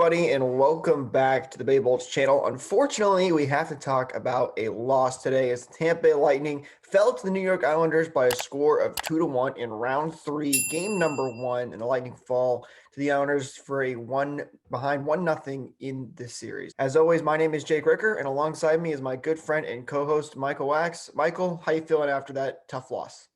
everybody, and welcome back to the Bay Bolts channel. Unfortunately, we have to talk about a loss today as the Tampa Bay Lightning fell to the New York Islanders by a score of 2-1 in round 3, game number 1, and the Lightning fall to the Islanders for a 1-0 in this series. As always, my name is Jake Ricker, and alongside me is my good friend and co-host Michael Wax. Michael, how you feeling after that tough loss?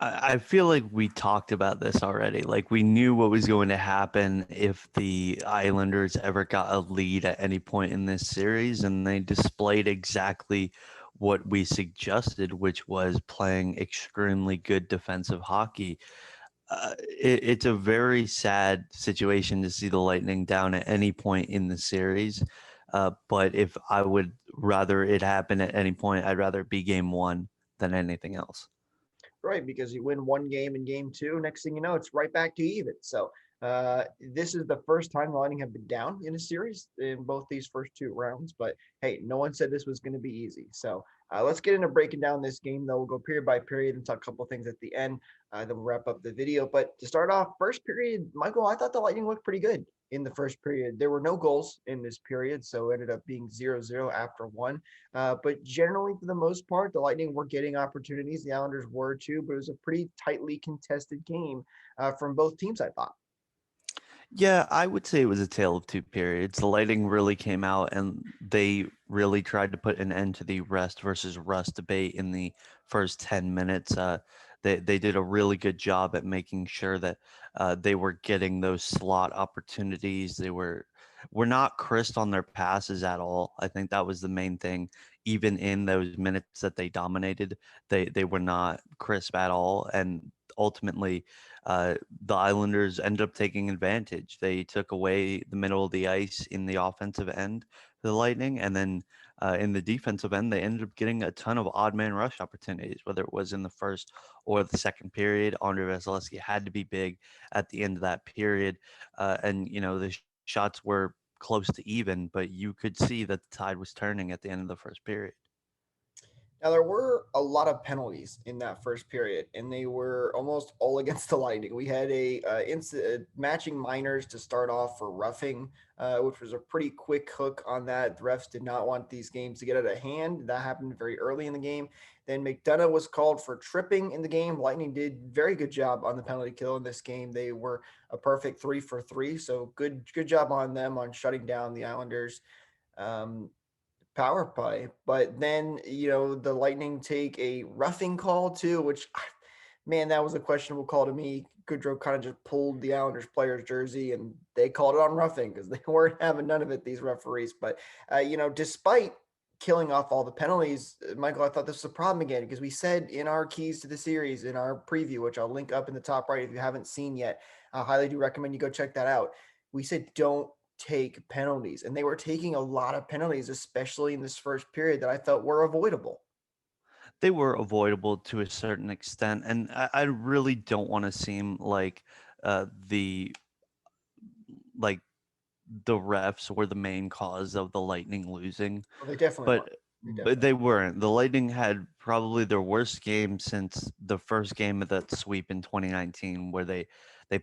I feel like we talked about this already. Like we knew what was going to happen if the Islanders ever got a lead at any point in this series, and they displayed exactly what we suggested, which was playing extremely good defensive hockey. It's a very sad situation to see the Lightning down at any point in the series. But if I would rather it happen at any point, I'd rather it be game one than anything else. Right, because you win one game in game two, next thing you know, it's right back to even. So this is the first time the Lightning have been down in a series in both these first two rounds. But hey, no one said this was going to be easy. So let's get into breaking down this game, though. We'll go period by period and talk a couple of things at the end. Then we'll wrap up the video. But to start off, first period, Michael, I thought the Lightning looked pretty good in the first period. There were no goals in this period, so it ended up being 0-0 after one. But generally, for the most part, the Lightning were getting opportunities. The Islanders were too, but it was a pretty tightly contested game from both teams, I thought. Yeah, I would say it was a tale of two periods. The Lightning really came out and they really tried to put an end to the rest versus rust debate in the first 10 minutes. They did a really good job at making sure that they were getting those slot opportunities. Were not crisp on their passes at all. I think that was the main thing. Even in those minutes that they dominated, they were not crisp at all. And ultimately, the Islanders ended up taking advantage. They took away the middle of the ice in the offensive end for the Lightning, and then in the defensive end, they ended up getting a ton of odd man rush opportunities, whether it was in the first or the second period. Andre Vasilevsky had to be big at the end of that period, and the shots were close to even, but you could see that the tide was turning at the end of the first period. Now, there were a lot of penalties in that first period, and they were almost all against the Lightning. We had matching minors to start off for roughing, which was a pretty quick hook on that. The refs did not want these games to get out of hand. That happened very early in the game. Then McDonough was called for tripping in the game. Lightning did very good job on the penalty kill in this game. They were a perfect 3 for 3, so good job on them on shutting down the Islanders. Power play. But then, the Lightning take a roughing call too, which, man, that was a questionable call to me. Goodrow kind of just pulled the Islanders player's jersey and they called it on roughing because they weren't having none of it, these referees. But, despite killing off all the penalties, Michael, I thought this was a problem again because we said in our keys to the series, in our preview, which I'll link up in the top right if you haven't seen yet, I highly do recommend you go check that out. We said don't take penalties, and they were taking a lot of penalties, especially in this first period that I felt were avoidable. They were avoidable to a certain extent, and I really don't want to seem like the like the refs were the main cause of the Lightning losing, Well, they definitely were. but They but definitely they were. weren't. The Lightning had probably their worst game since the first game of that sweep in 2019, where they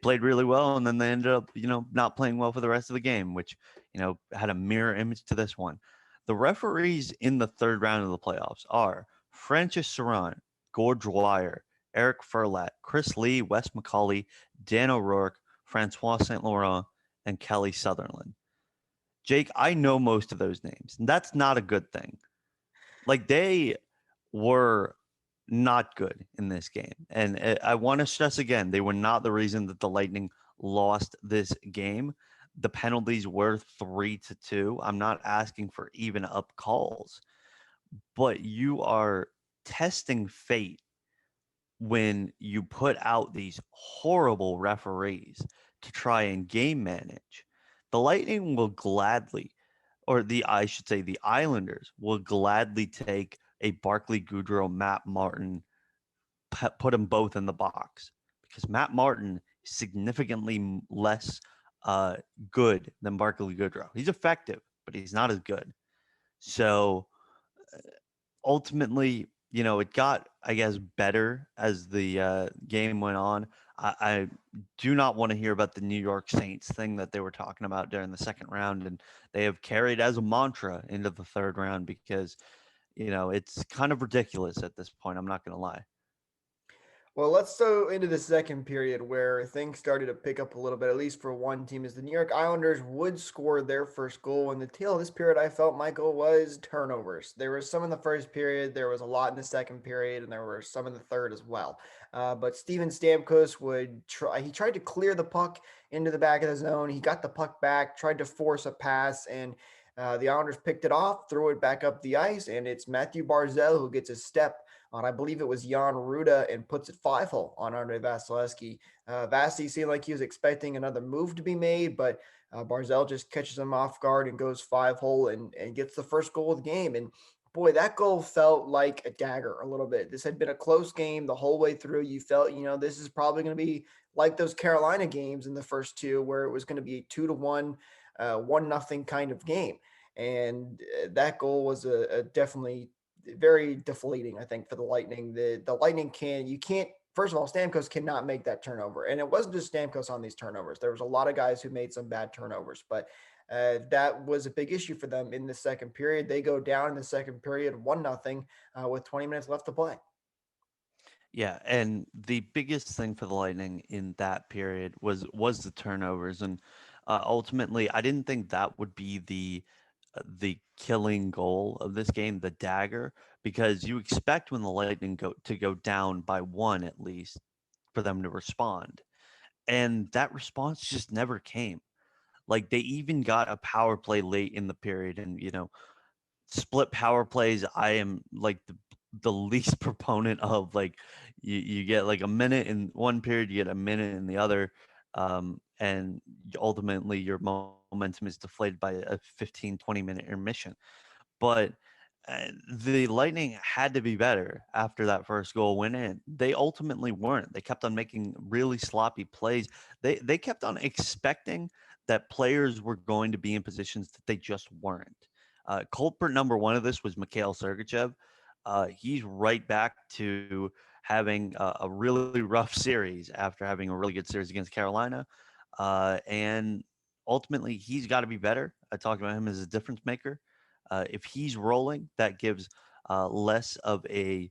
played really well and then they ended up not playing well for the rest of the game, which had a mirror image to this one. The referees in the third round of the playoffs are Francis Saran, Gord Dwyer, Eric Furlat, Chris Lee, Wes McCauley, Dan O'Rourke, Francois St. Laurent, and Kelly Sutherland. Jake, I know most of those names. And that's not a good thing. Like, they were not good in this game. And I want to stress again, they were not the reason that the Lightning lost this game. The penalties were 3-2. I'm not asking for even up calls, but you are testing fate when you put out these horrible referees to try and game manage. The Lightning will gladly, or I should say, the Islanders will gladly take a Barclay Goodrow, Matt Martin, put them both in the box because Matt Martin is significantly less good than Barclay Goodrow. He's effective, but he's not as good. So ultimately, it got I guess, better as the game went on. I do not want to hear about the New York Saints thing that they were talking about during the second round, and they have carried as a mantra into the third round because it's kind of ridiculous at this point. I'm not going to lie. Well, let's go into the second period where things started to pick up a little bit, at least for one team, as the New York Islanders would score their first goal. In the tail of this period, I felt Michael was turnovers. There was some in the first period, there was a lot in the second period, and there were some in the third as well. But Steven Stamkos would try, he tried to clear the puck into the back of the zone. He got the puck back, tried to force a pass, and the Islanders picked it off, threw it back up the ice, and it's Matthew Barzell who gets a step on, I believe it was Jan Ruda, and puts it 5-hole on Andre Vasilevsky. Vasi seemed like he was expecting another move to be made, but Barzell just catches him off guard and goes 5-hole and gets the first goal of the game. And boy, that goal felt like a dagger a little bit. This had been a close game the whole way through. You felt, this is probably going to be like those Carolina games in the first two, where it was going to be a 2-1, 1-0 kind of game. And that goal was a definitely very deflating, I think, for the Lightning. The Lightning you can't, first of all, Stamkos cannot make that turnover. And it wasn't just Stamkos on these turnovers. There was a lot of guys who made some bad turnovers, but that was a big issue for them in the second period. They go down in the second period 1-0 with 20 minutes left to play. Yeah, and the biggest thing for the Lightning in that period was the turnovers, and ultimately, I didn't think that would be the killing goal of this game, the dagger, because you expect when the Lightning go down by one at least for them to respond, and that response just never came. Like they even got a power play late in the period, and split power plays I am like the least proponent of. Like you get like a minute in one period, you get a minute in the other, and ultimately your momentum is deflated by a 15-20 minute intermission. But the Lightning had to be better after that first goal went in. They ultimately weren't. They kept on making really sloppy plays. They kept on expecting that players were going to be in positions that they just weren't. Culprit number one of this was Mikhail Sergachev. He's right back to having a really rough series after having a really good series against Carolina. And ultimately, he's got to be better. I talked about him as a difference maker. If he's rolling, that gives less of a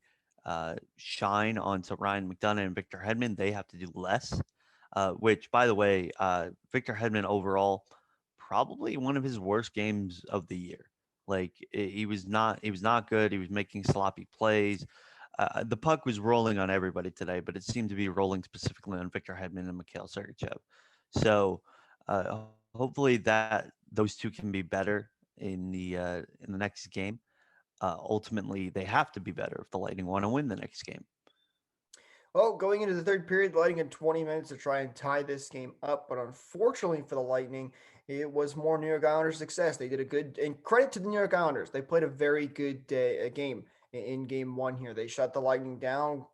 shine onto Ryan McDonough and Victor Hedman. They have to do less, which, by the way, Victor Hedman overall probably one of his worst games of the year. Like he was not good. He was making sloppy plays. The puck was rolling on everybody today, but it seemed to be rolling specifically on Victor Hedman and Mikhail Sergachev. So hopefully that those two can be better in the next game. Ultimately, they have to be better if the Lightning want to win the next game. Well, going into the third period, the Lightning had 20 minutes to try and tie this game up, but unfortunately for the Lightning, it was more New York Islanders' success. They did a good, and credit to the New York Islanders, they played a very good game in game one here. They shut the Lightning down,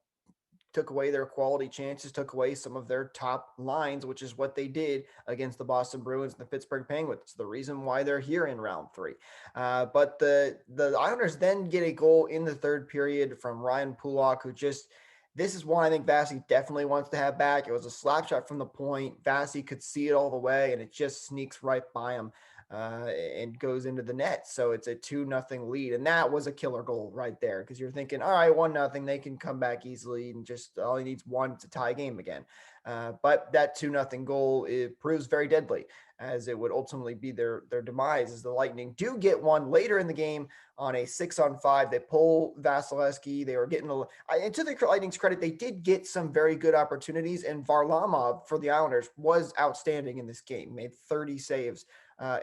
took away their quality chances, took away some of their top lines, which is what they did against the Boston Bruins and the Pittsburgh Penguins. It's the reason why they're here in round three. But the Islanders then get a goal in the third period from Ryan Pulak, who just this is one I think Vasi definitely wants to have back. It was a slap shot from the point. Vasi could see it all the way, and it just sneaks right by him and goes into the net. So it's a 2-0 lead. And that was a killer goal right there because you're thinking, all right, 1-0, they can come back easily and just all he needs one to tie game again. But that 2-0 goal, it proves very deadly as it would ultimately be their demise as the Lightning do get one later in the game on a 6-on-5. They pull Vasilevsky. They were getting and to the Lightning's credit, they did get some very good opportunities. And Varlamov for the Islanders was outstanding in this game, made 30 saves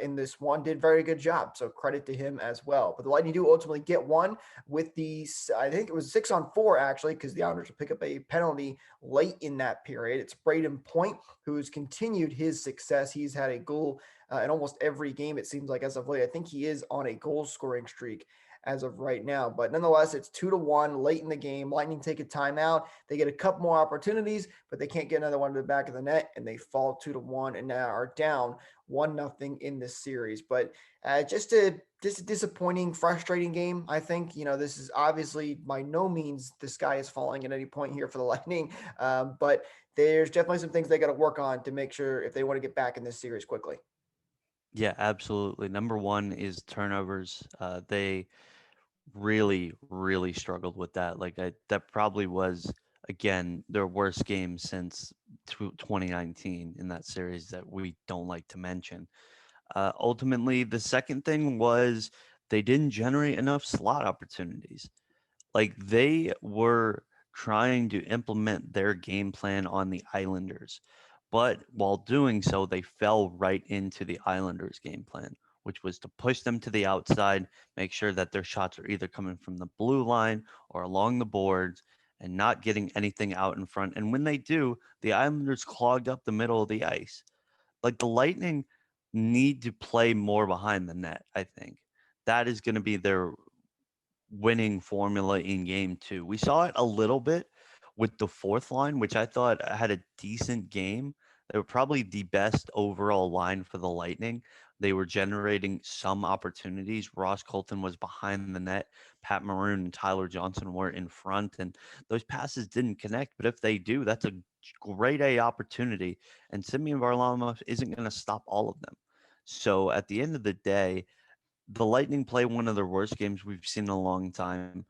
in this one, did very good job. So credit to him as well. But the Lightning do ultimately get one with I think it was 6-on-4 actually, because the Islanders will pick up a penalty late in that period. It's Braden Point who's continued his success. He's had a goal in almost every game, it seems like, as of late. I think he is on a goal scoring streak as of right now. But nonetheless, it's 2-1 late in the game. Lightning take a timeout. They get a couple more opportunities, but they can't get another one to the back of the net, and they fall 2-1 and now are down 1-0 in this series. But just a disappointing, frustrating game. I think this is obviously by no means the sky is falling at any point here for the Lightning, but there's definitely some things they got to work on to make sure if they want to get back in this series quickly. Yeah, absolutely. Number one is turnovers. They really, really struggled with that. That probably was again their worst game since 2019 in that series that we don't like to mention. Ultimately, the second thing was they didn't generate enough slot opportunities. Like they were trying to implement their game plan on the Islanders, but while doing so, they fell right into the Islanders' game plan, which was to push them to the outside, make sure that their shots are either coming from the blue line or along the boards, and not getting anything out in front. And when they do, the Islanders clogged up the middle of the ice. Like the Lightning need to play more behind the net, I think. That is going to be their winning formula in game two. We saw it a little bit with the fourth line, which I thought had a decent game. They were probably the best overall line for the Lightning. They were generating some opportunities. Ross Colton was behind the net. Pat Maroon and Tyler Johnson were in front, and those passes didn't connect. But if they do, that's a great A opportunity. And Simeon Varlamov isn't going to stop all of them. So at the end of the day, the Lightning play one of their worst games we've seen in a long time.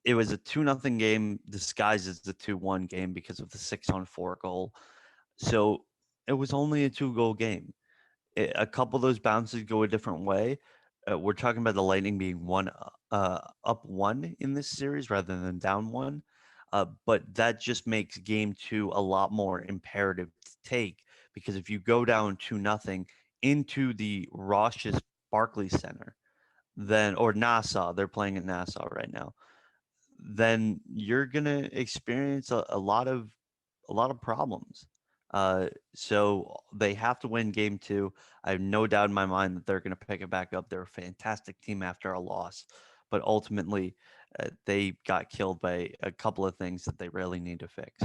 It was a 2-0 game disguised as the 2-1 game because of the 6-on-4 goal. So it was only a 2-goal game. A couple of those bounces go a different way. We're talking about the Lightning being up one in this series rather than down one. But that just makes game two a lot more imperative to take because if you go down 2-0 into the Roshes Barclays Center, then or Nassau, they're playing at Nassau right now, then you're gonna experience a lot of problems. So they have to win game two. I have no doubt in my mind that they're going to pick it back up. They're a fantastic team after a loss, but ultimately they got killed by a couple of things that they really need to fix.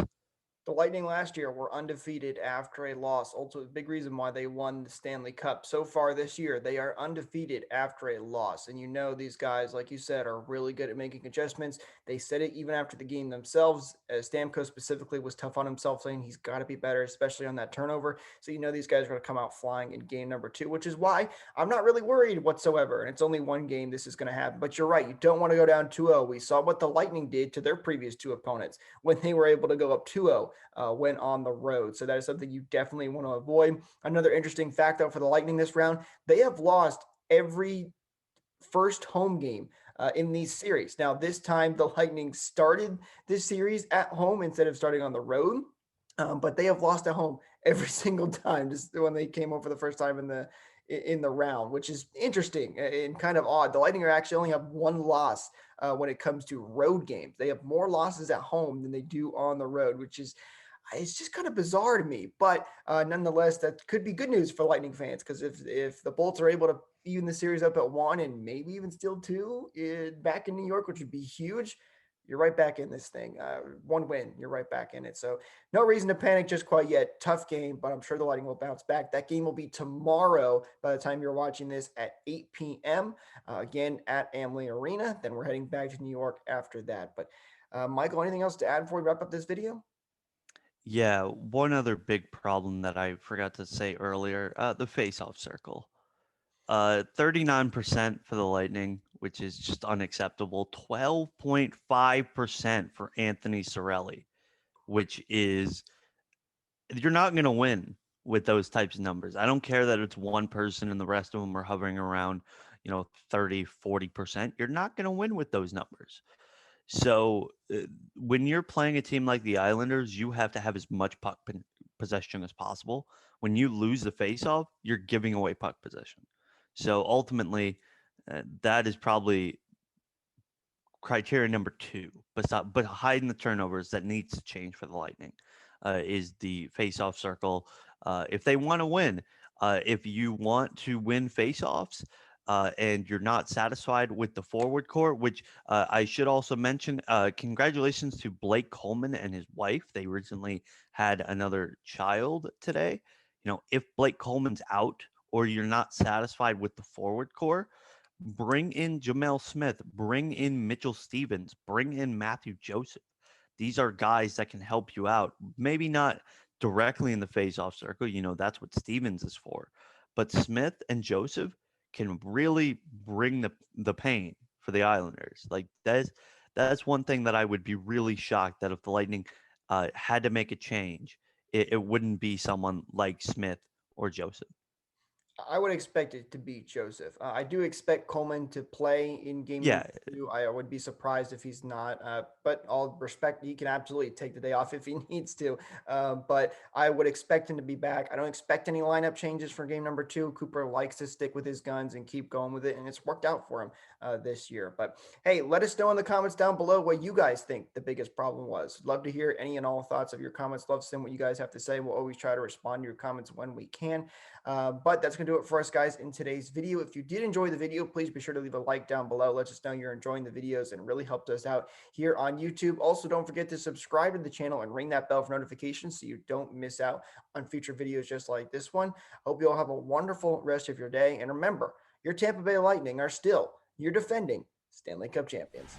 The Lightning last year were undefeated after a loss. Also, a big reason why they won the Stanley Cup. So far this year, they are undefeated after a loss. And these guys, like you said, are really good at making adjustments. They said it even after the game themselves. Stamkos specifically was tough on himself, saying he's got to be better, especially on that turnover. So, these guys are going to come out flying in game number two, which is why I'm not really worried whatsoever. And it's only one game this is going to happen. But you're right. You don't want to go down 2-0. We saw what the Lightning did to their previous two opponents when they were able to go up 2-0 when on the road. So that is something you definitely want to avoid. Another interesting fact, though, for the Lightning this round, they have lost every first home game in these series. Now, this time the Lightning started this series at home instead of starting on the road. But they have lost at home every single time, just when they came over the first time in the round, which is interesting and kind of odd. The Lightning are actually only have one loss when it comes to road games. They have more losses at home than they do on the road, which is it's just kind of bizarre to me. But nonetheless, that could be good news for Lightning fans because if the Bolts are able to even the series up at one and maybe even still two back in New York, which would be huge, you're right back in this thing. One win, you're right back in it. So no reason to panic just quite yet. Tough game, but I'm sure the Lightning will bounce back. That game will be tomorrow by the time you're watching this at 8 p.m. Again at Amalie Arena. Then we're heading back to New York after that. But Michael, anything else to add before we wrap up this video? Yeah, one other big problem that I forgot to say earlier, the face-off circle. 39% for the Lightning, which is just unacceptable. 12.5% for Anthony Cirelli, which is you're not going to win with those types of numbers. I don't care that it's one person and the rest of them are hovering around, 30, 40%. You're not going to win with those numbers. So when you're playing a team like the Islanders, you have to have as much puck possession as possible. When you lose the faceoff, you're giving away puck possession. So ultimately, that is probably criteria number two. But hiding the turnovers that needs to change for the Lightning is the faceoff circle. If they want to win, if you want to win faceoffs, and you're not satisfied with the forward core, which I should also mention, congratulations to Blake Coleman and his wife. They recently had another child today. If Blake Coleman's out or you're not satisfied with the forward core, bring in Jamel Smith, bring in Mitchell Stevens, bring in Matthew Joseph. These are guys that can help you out. Maybe not directly in the face-off circle. That's what Stevens is for. But Smith and Joseph can really bring the pain for the Islanders. Like that's one thing that I would be really shocked that if the Lightning had to make a change, it wouldn't be someone like Smith or Joseph. I would expect it to be Joseph. I do expect Coleman to play in game Yeah, number two. I would be surprised if he's not. But all respect, he can absolutely take the day off if he needs to. But I would expect him to be back. I don't expect any lineup changes for game number two. Cooper likes to stick with his guns and keep going with it, and it's worked out for him this year. But hey, let us know in the comments down below what you guys think the biggest problem was. Love to hear any and all thoughts of your comments. Love to see what you guys have to say. We'll always try to respond to your comments when we can. But that's going to do it for us, guys, in today's video. If you did enjoy the video, please be sure to leave a like down below. Let us know you're enjoying the videos and really helped us out here on YouTube. Also, don't forget to subscribe to the channel and ring that bell for notifications so you don't miss out on future videos just like this one. Hope you all have a wonderful rest of your day. And remember, your Tampa Bay Lightning are still your defending Stanley Cup champions.